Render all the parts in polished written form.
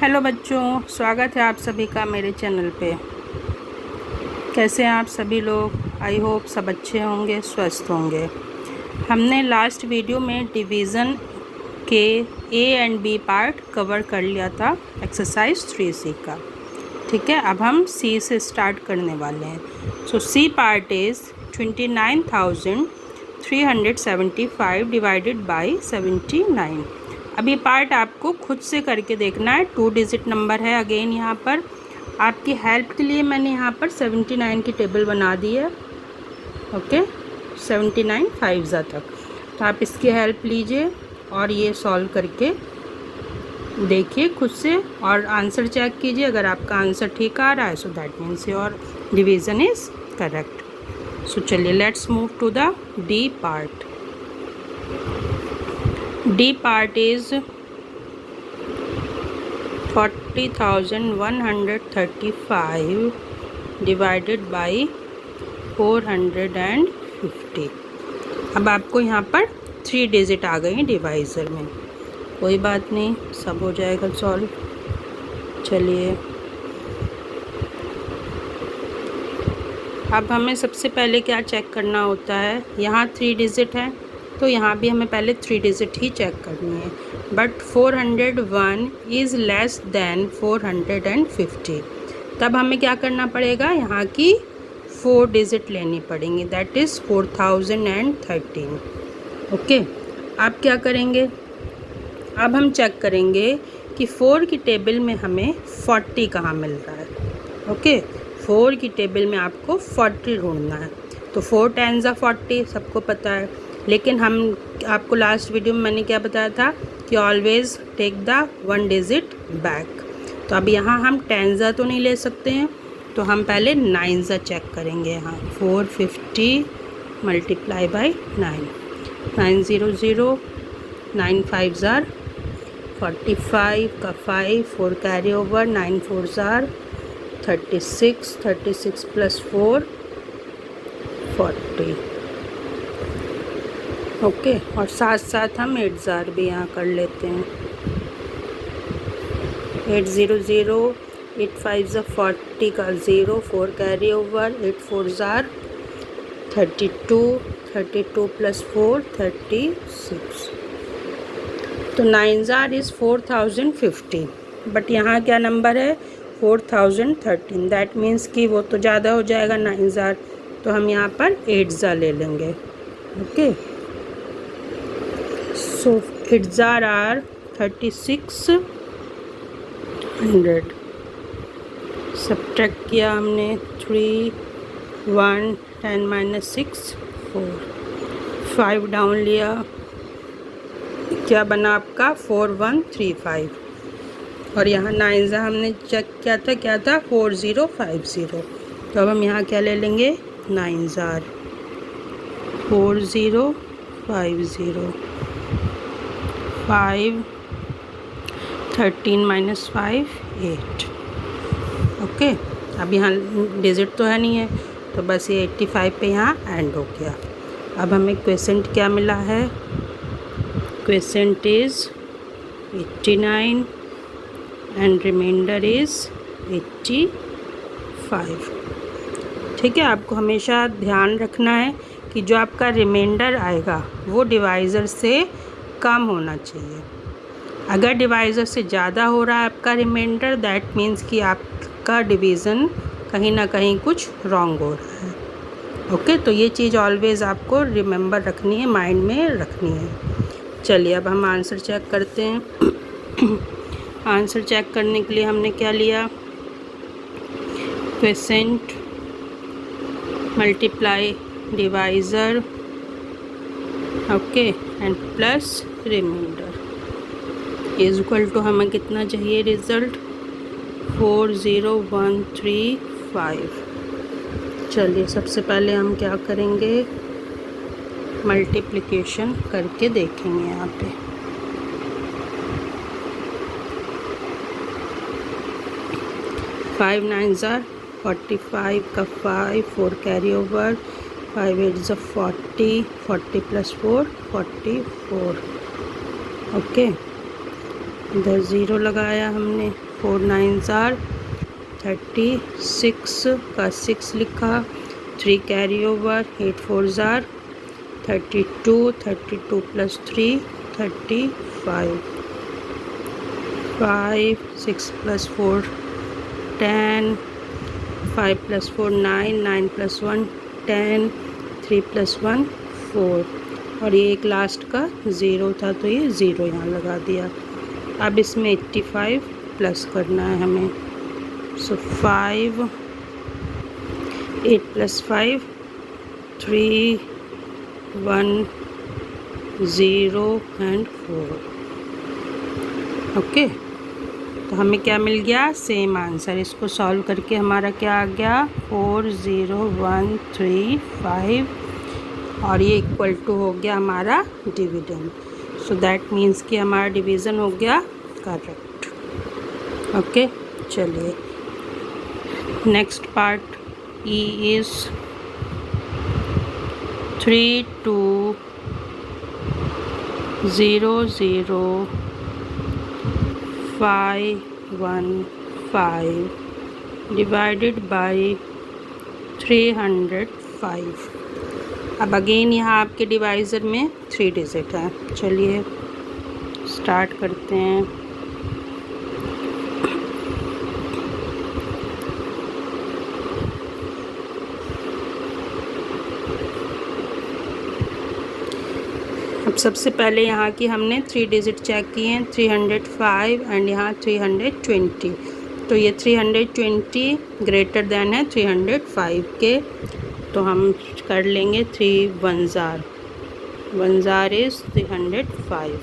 Hello बच्चों, स्वागत है आप सभी का मेरे चैनल पे। कैसे हैं आप सभी लोग? आई होप सब अच्छे होंगे, स्वस्थ होंगे। हमने लास्ट वीडियो में डिवीज़न के A and B part cover कर लिया था, एक्सरसाइज 3C का। ठीक है, अब हम सी से स्टार्ट करने वाले हैं। So C part is 29,375 divided by 79। अब ये पार्ट आपको खुद से करके देखना है। 2 डिजिट नंबर है। अगेन यहाँ पर आपकी हेल्प के लिए मैंने यहाँ पर 79 की टेबल बना दी है। ओके, 79 5 तक। तो आप इसकी हेल्प लीजिए और ये सॉल्व करके देखिए खुद से और आंसर चेक कीजिए। अगर आपका आंसर ठीक आ रहा है so that means your division is correct. So चलिए let's move to the D part. D part is 40,135 divided by 450। अब आपको यहाँ पर 3 डिजिट आ गई डिवाइज़र में। कोई बात नहीं, सब हो जाएगा सॉल्व। चलिए अब हमें सबसे पहले क्या चेक करना होता है, यहाँ 3 डिजिट है तो यहाँ भी हमें पहले 3 डिजिट ही चेक करनी है। But 401 is less than 450। तब हमें क्या करना पड़ेगा, यहाँ की 4 डिजिट लेनी पड़ेंगी, दैट इज़ 4013। ओके, अब क्या करेंगे, अब हम चेक करेंगे कि 4 की टेबल में हमें 40 कहाँ मिल रहा है। ओके, 4 की टेबल में आपको 40 ढूंढना है। तो 4 10 40 सबको पता है, लेकिन हम आपको लास्ट वीडियो में मैंने क्या बताया था कि always take the 1 digit back. तो अब यहाँ हम 10 तो नहीं ले सकते हैं, तो हम पहले 9 चेक करेंगे। यहाँ 450 मल्टीप्लाई बाई 9, 900, 9 5 45 का 5, 4 कैरी ओवर, 9 4 36, 36 प्लस 4 40। ओके, और साथ साथ हम 8 भी यहाँ कर लेते हैं। 800, 8 5 40 का 0, 4 कैरी ओवर, 8 4 32, 32 प्लस 4 36। तो 9 इज़ 4050। बट यहाँ क्या नंबर है, 4013। दैट मीन्स कि वो तो ज़्यादा हो जाएगा 9, तो हम यहाँ पर 8 ले लेंगे। Okay, so 8 are 3600। सब्ट्रैक्ट किया हमने 3 1 10 - 6 4 5 डाउन लिया, क्या बना आपका 4135। और यहाँ 9 हमने चेक किया था, क्या था 4050। तो अब हम यहाँ क्या ले लेंगे, 9 4050, 5 13 - 5 8। ओके, अब यहाँ डिजिट तो है नहीं है, तो बस ये 85 पे यहाँ एंड हो गया। अब हमें क्वेश्चन क्या मिला है, question is 89 and remainder is 85। ठीक है, आपको हमेशा ध्यान रखना है कि जो आपका रिमाइंडर आएगा वो डिवाइज़र से कम होना चाहिए। अगर डिवाइज़र से ज़्यादा हो रहा है आपका रिमाइंडर, दैट मीन्स कि आपका डिवीज़न कहीं ना कहीं कुछ रॉन्ग हो रहा है। ओके, तो ये चीज़ ऑलवेज़ आपको रिमेंबर रखनी है, माइंड में रखनी है। चलिए अब हम आंसर चेक करते हैं। आंसर चेक करने के लिए हमने क्या लिया, quotient multiply divisor, okay, and plus remainder is equal to हमें कितना चाहिए रिज़ल्ट, 40135। चलिए सबसे पहले हम क्या करेंगे, मल्टीप्लिकेशन करके देखेंगे। यहाँ पे 5 9 45 का 5, 4 कैरी ओवर, 5 8 40, 40 प्लस 4 44। ओके, इधर 0 लगाया हमने, 4 9s are 36 का 6 लिखा, 3 कैरी ओवर, 8 4s are 32, 32 + 3 35, 5 6 + 4 10, 5 + 4 9, 9 + 1 10, 3 + 1 4, और ये एक लास्ट का 0 था तो ये 0 यहाँ लगा दिया। अब इसमें 85 प्लस करना है हमें, सो 5 8 + 5 3 1 0 and 4। ओके, तो हमें क्या मिल गया, सेम आंसर। इसको सॉल्व करके हमारा क्या आ गया, 40135, और ये इक्वल टू हो गया हमारा डिविडेंड। सो दैट मीन्स कि हमारा डिवीज़न हो गया करेक्ट। ओके, चलिए next part, E is 32000515 divided by 305। अब अगेन यहाँ आपके डिवाइज़र में 3 डिजिट है। चलिए स्टार्ट करते हैं। अब सबसे पहले यहाँ की हमने 3 डिजिट चेक किए हैं, 305 एंड यहाँ 320। तो ये 320 ग्रेटर देन है 305 के, तो हम कर लेंगे 3 1s are 1s is 305।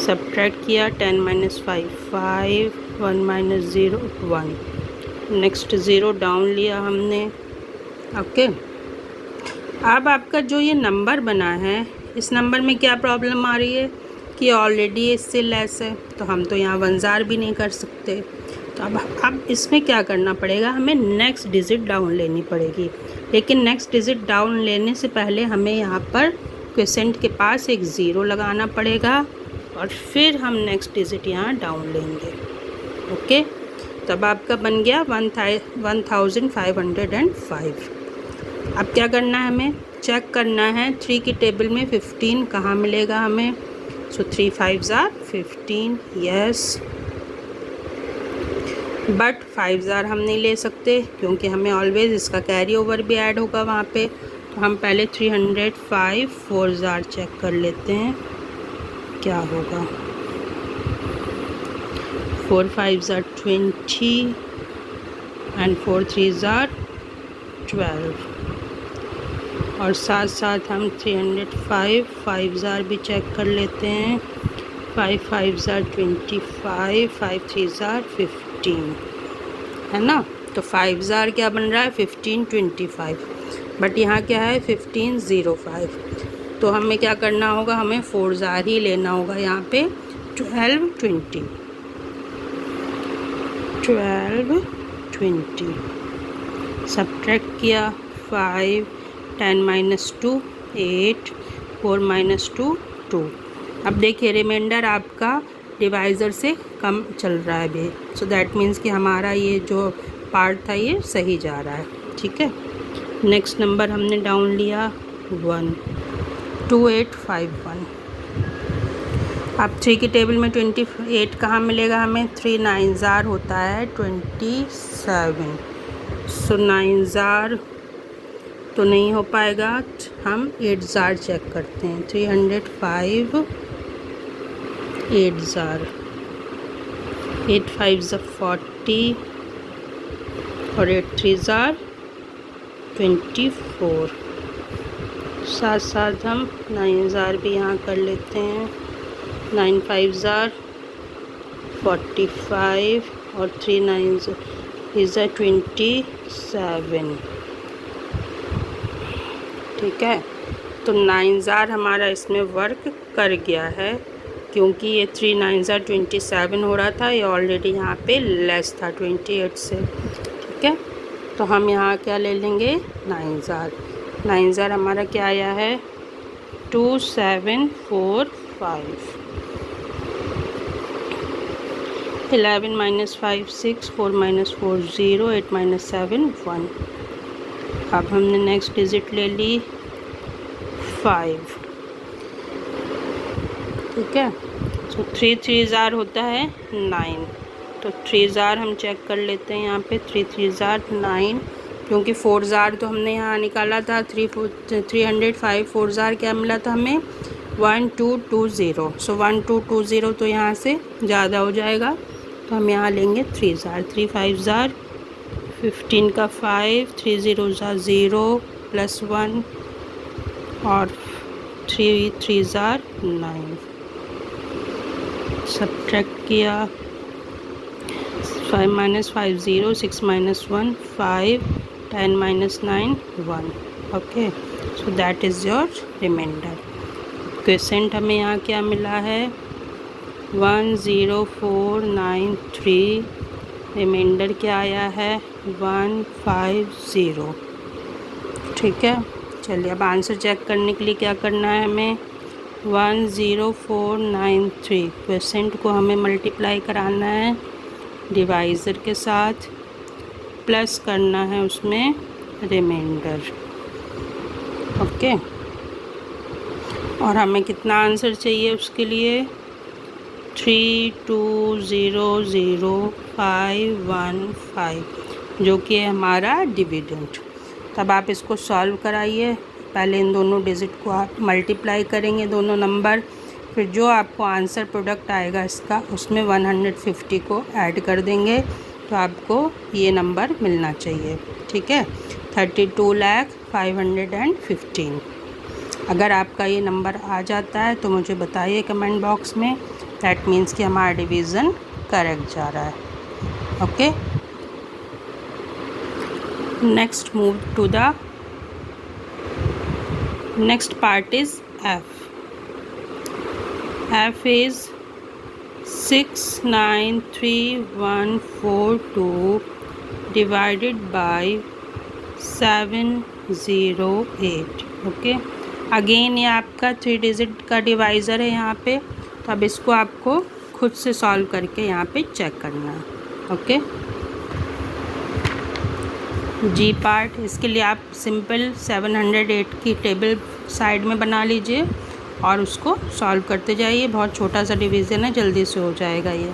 Subtract किया, 10 - 5 5, 1 - 0 1, नेक्स्ट 0 डाउन लिया हमने। ओके, अब आपका जो ये नंबर बना है, इस नंबर में क्या प्रॉब्लम आ रही है कि ऑलरेडी इससे लेस है, तो हम तो यहाँ 1s are भी नहीं कर सकते। तो अब इसमें क्या करना पड़ेगा, हमें नेक्स्ट डिजिट डाउन लेनी पड़ेगी। लेकिन नेक्स्ट डिजिट डाउन लेने से पहले हमें यहाँ पर क्वोशेंट के पास एक 0 लगाना पड़ेगा, और फिर हम नेक्स्ट डिजिट यहाँ डाउन लेंगे। ओके, तब आपका बन गया 1505। अब क्या करना है, हमें चेक करना है 3 की टेबल में 15 कहाँ मिलेगा हमें। सो 3 5s are 15, yes, but 5s are हम नहीं ले सकते क्योंकि हमें ऑलवेज़ इसका कैरी ओवर भी ऐड होगा वहाँ पे। तो हम पहले 305 4s are चेक कर लेते हैं क्या होगा। 4 5s are 20 and 4 3s are 12, और साथ साथ हम 305 5s are भी चेक कर लेते हैं। 5 5s are 25, 5 3s are 15, है ना। तो 5s are क्या बन रहा है, 1525, बट यहाँ क्या है 1505। तो हमें क्या करना होगा, हमें 4s are ही लेना होगा यहाँ पे। 12 20 सब्ट्रैक्ट किया, 5 10 - 2 8, 4 - 2 2। अब देखिए रिमाइंडर आपका डिवाइज़र से कम चल रहा है अभी, सो दैट मीन्स कि हमारा ये जो पार्ट था ये सही जा रहा है। ठीक है, नेक्स्ट नंबर हमने डाउन लिया 1 2851। अब 3 की टेबल में 28 कहाँ मिलेगा हमें, 3 9s are होता है 27, सो 9s are तो नहीं हो पाएगा। हम 8s are चेक करते हैं, 305 8s are 8 5s are 40 और 8 3s are 24। साथ साथ हम 9s are भी यहाँ कर लेते हैं, 9 5s are 45 और 3 9s is 27। ठीक है, तो 9s are हमारा इसमें वर्क कर गया है क्योंकि ये 3 9s are 27 हो रहा था, ये ऑलरेडी यहाँ पे लेस था 28 से। ठीक है, तो हम यहाँ क्या ले लेंगे, 9s are। 9s are हमारा क्या आया है, 2745। 11 माइनस 5 6, 4 माइनस 4 0, 8 माइनस 7 1। अब हमने नेक्स्ट डिजिट ले ली 5, ठीक है। सो 3 3 ज़ार होता है 9, तो 3 ज़ार हम चेक कर लेते हैं यहाँ पे। 3 3 ज़ार 9, क्योंकि 4 ज़ार तो हमने यहाँ निकाला था 305। 4 ज़ार क्या मिला था हमें 1220। सो 1220 तो यहाँ से ज़्यादा हो जाएगा, तो हम यहाँ लेंगे 3 ज़ार। 3 5 ज़ार 15 का 5, 3 0 ज़ार 0 प्लस 1 और 3 3 ज़ार 9। सब्ट्रैक्ट किया 5 minus 5 0, 6 minus 1 5, 10 minus 9 1। Okay, so that is your remainder. Question हमें यहाँ क्या मिला है 10493। रिमाइंडर क्या आया है 150। ठीक है, चलिए अब आंसर चेक करने के लिए क्या करना है हमें 10493 क्वेश्चन को हमें मल्टीप्लाई कराना है डिवाइज़र के साथ, प्लस करना है उसमें रिमाइंडर। ओके, और हमें कितना आंसर चाहिए उसके लिए 32000515, जो कि है हमारा डिविडेंड। तब आप इसको सॉल्व कराइए। पहले इन दोनों डिजिट को आप मल्टीप्लाई करेंगे दोनों नंबर, फिर जो आपको आंसर प्रोडक्ट आएगा इसका उसमें 150 को ऐड कर देंगे, तो आपको ये नंबर मिलना चाहिए। ठीक है, 32,515। अगर आपका ये नंबर आ जाता है तो मुझे बताइए कमेंट बॉक्स में। दैट मीन्स कि हमारा डिवीज़न करेक्ट जा रहा है। Okay, next move to the next part is F. F is 693142 divided by 708. Okay, again ये आपका 3 डिजिट का डिवाइज़र है यहाँ पे, तो अब इसको आपको खुद से सॉल्व करके यहाँ पे चेक करना है। ओके, जी पार्ट, इसके लिए आप सिंपल 708 की टेबल साइड में बना लीजिए और उसको सॉल्व करते जाइए। बहुत छोटा सा डिवीज़न है, जल्दी से हो जाएगा ये।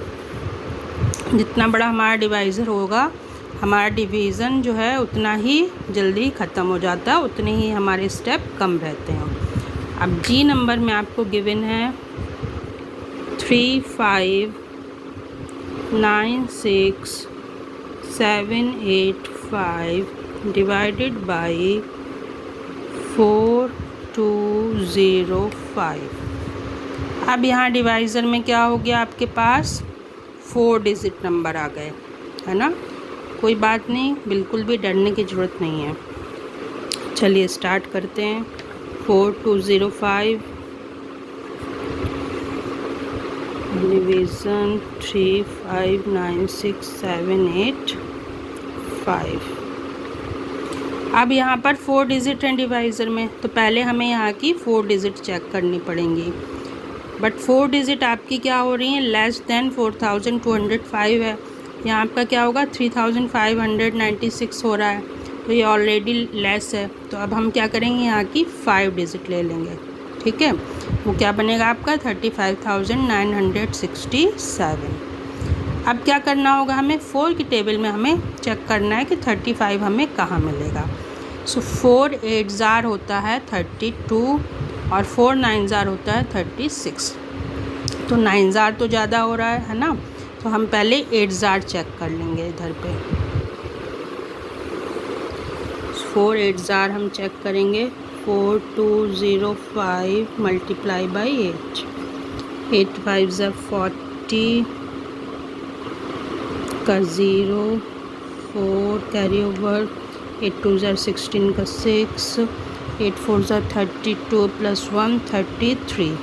जितना बड़ा हमारा डिवाइज़र होगा हमारा डिवीज़न जो है उतना ही जल्दी ख़त्म हो जाता है, उतने ही हमारे स्टेप कम रहते हैं। अब जी नंबर में आपको गिवन है 3596785 डिवाइडेड बाई 4205। अब यहाँ डिवाइज़र में क्या हो गया, आपके पास 4 डिजिट नंबर आ गए, है ना। कोई बात नहीं, बिल्कुल भी डरने की ज़रूरत नहीं है। चलिए स्टार्ट करते हैं। 4205 डिवीज़न 3596785। अब यहाँ पर 4 डिजिट हैं डिवाइज़र में, तो पहले हमें यहाँ की 4 डिजिट चेक करनी पड़ेंगी। बट 4 डिजिट आपकी क्या हो रही हैं, लेस देन 4205 है। यहाँ आपका क्या होगा 3596 हो रहा है, तो ये ऑलरेडी लेस है। तो अब हम क्या करेंगे, यहाँ की 5 डिजिट ले लेंगे। ठीक है, वो क्या बनेगा आपका 35,967। अब क्या करना होगा, हमें 4 की टेबल में हमें चेक करना है कि 35 हमें कहाँ मिलेगा। सो 4 8 ज़ार होता है 32 और 4 9 ज़ार होता है 36। तो 9 ज़ार तो ज़्यादा हो रहा है ना, तो हम पहले 8 ज़ार चेक कर लेंगे इधर पे। 4 8 ज़ार हम चेक करेंगे। 4205 मल्टीप्लाई बाई 8, 8 5 ज़ा 40 का 0, 4 कैरी ओवर, 8 2 ज़ा 16 का 6, 8 4 ज़ा 32 प्लस 1 33।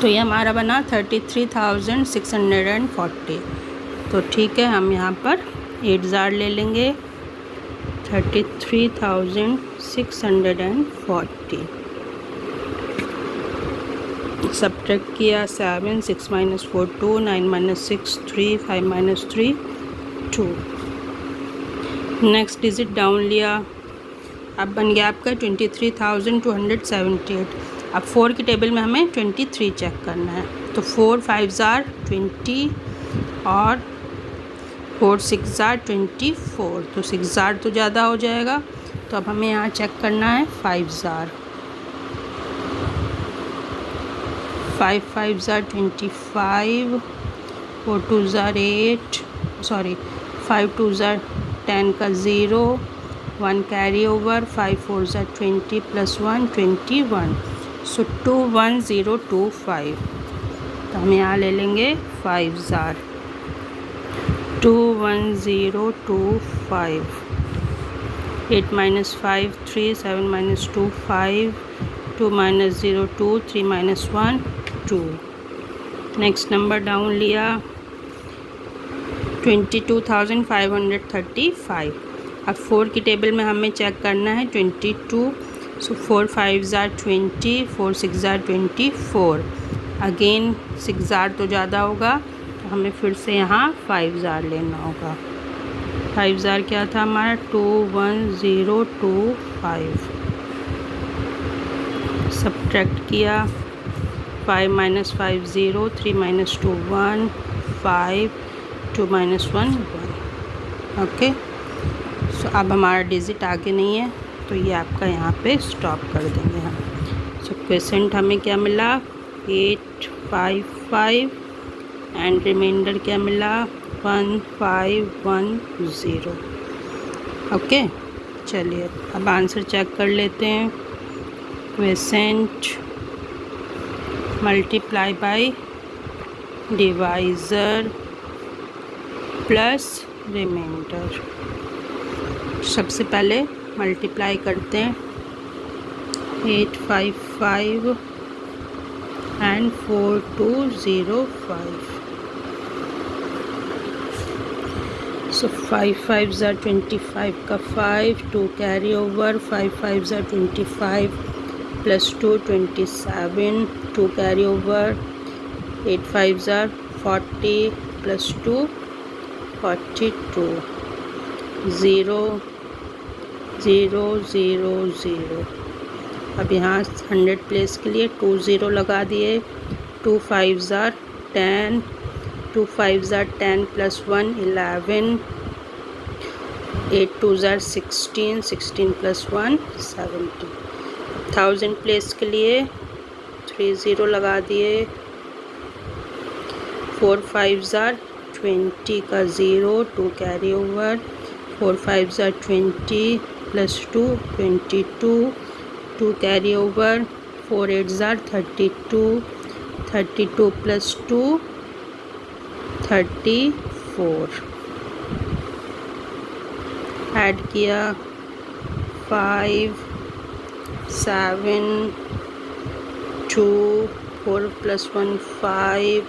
तो ये हमारा बना 33,640। तो ठीक है, हम यहाँ पर 8 ज़ार ले लेंगे 33,640। सब्ट्रैक्ट किया 7, 6 minus 4 2, 9 minus 6 3, 5 minus 3 2। Next digit down लिया, अब बन गया आपका 23,278। अब 4 की टेबल में हमें 23 चेक करना है, तो 4 5 ज़ार 20 और 4 6 ज़ार 24, तो 6 ज़ार तो ज़्यादा हो जाएगा, तो अब हमें यहाँ चेक करना है 5 ज़ार। 5 5 ज़ार 25, 4 2 ज़ार 8, सॉरी 5 2 ज़ार 10 का 0, 1 कैरी ओवर, 5 4 ज़ार 20 प्लस 1 21, सो 21025। तो हम यहाँ ले लेंगे 5 ज़ार 21025। 8 minus 5 3, 7 minus 2 5, 2 minus 0 2, 3 minus 1 2। Next number down लिया 22,535। अब 4 की टेबल में हमें चेक करना है 22, सो 4 5 ज़ार 20, 4 6 ज़ार 24। अगेन 6 ज़ार तो ज़्यादा होगा, तो हमें फिर से यहाँ 5 ज़ार लेना होगा। 5 ज़ार क्या था हमारा 21025। सब्ट्रैक्ट किया 5 माइनस 5 0, 3 माइनस 2 1, 5, 2 माइनस 1 1। ओके, सो अब हमारा डिजिट आगे नहीं है, तो ये आपका यहाँ पे स्टॉप कर देंगे हम। सो क्वेश्चन हमें क्या मिला 855 एंड रिमाइंडर क्या मिला 1510। ओके, चलिए अब आंसर चेक कर लेते हैं। Question multiply by divisor plus remainder. सबसे पहले मल्टीप्लाई करते हैं 855 एंड 4205। सो 5 5 ज़ार 25 का 5, 2 कैरी ओवर, 5 5 ज़ार 25 प्लस 2 27, 2 कैरी ओवर, 8 5 ज़ार 40 प्लस 2 42, 0 0 0 0। अब यहाँ 100 प्लेस के लिए 2 0 लगा दिए। 2 5 ज़ार 10, 2 5 ज़ार 10 प्लस 1 11, 8 2 ज़ार 16, 16 प्लस 1 17। 1000 प्लेस के लिए 3 0 लगा दिए। 4 5 ज़ार 20 का 0, 2 कैरी ओवर, 4 5 ज़ार 20 प्लस 2 22, 2 कैरी ओवर, 4 8 ज़ार 32, 32 प्लस 2 34। ऐड किया 5 7 2, 4 प्लस 1 5,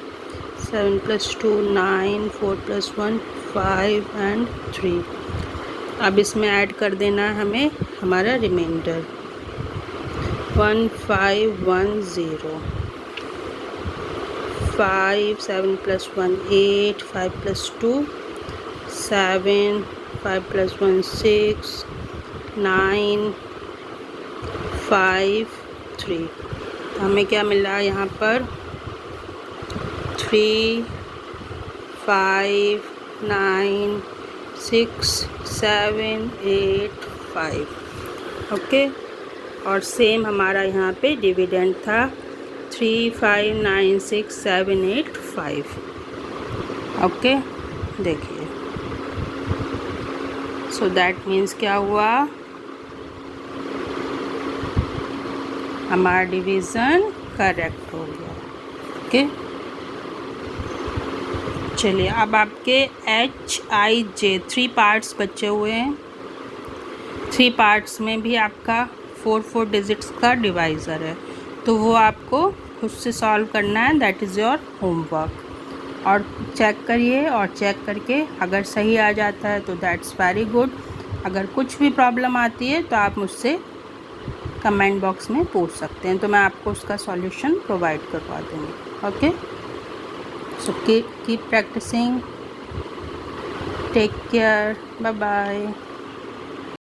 7 प्लस 2 9, 4 प्लस 1 5 एंड 3। अब इसमें ऐड कर देना है हमें हमारा रिमाइंडर 1510। 5 7 plus 1 8, 5 plus 2 7, 5 plus 1 6 9 5 3। हमें क्या मिला यहाँ पर 3 5 9 6 7 8 5। ओके, और सेम हमारा यहाँ पे डिविडेंड था 3 5 9 6 7 8 5। ओके, देखिए, सो दैट मीन्स क्या हुआ, हमारा डिवीज़न करेक्ट हो गया। ओके, चलिए अब आपके HIJ 3 पार्ट्स बचे हुए हैं। 3 पार्ट्स में भी आपका 4 डिजिट्स का डिवाइज़र है, तो वो आपको खुद से सॉल्व करना है। That is your homework. और चेक करिए, और चेक करके अगर सही आ जाता है तो दैट्स वेरी गुड। अगर कुछ भी प्रॉब्लम आती है तो आप मुझसे कमेंट बॉक्स में पूछ सकते हैं, तो मैं आपको उसका सॉल्यूशन प्रोवाइड करवा दूँगी. Okay, so keep practising. Take care. Bye bye.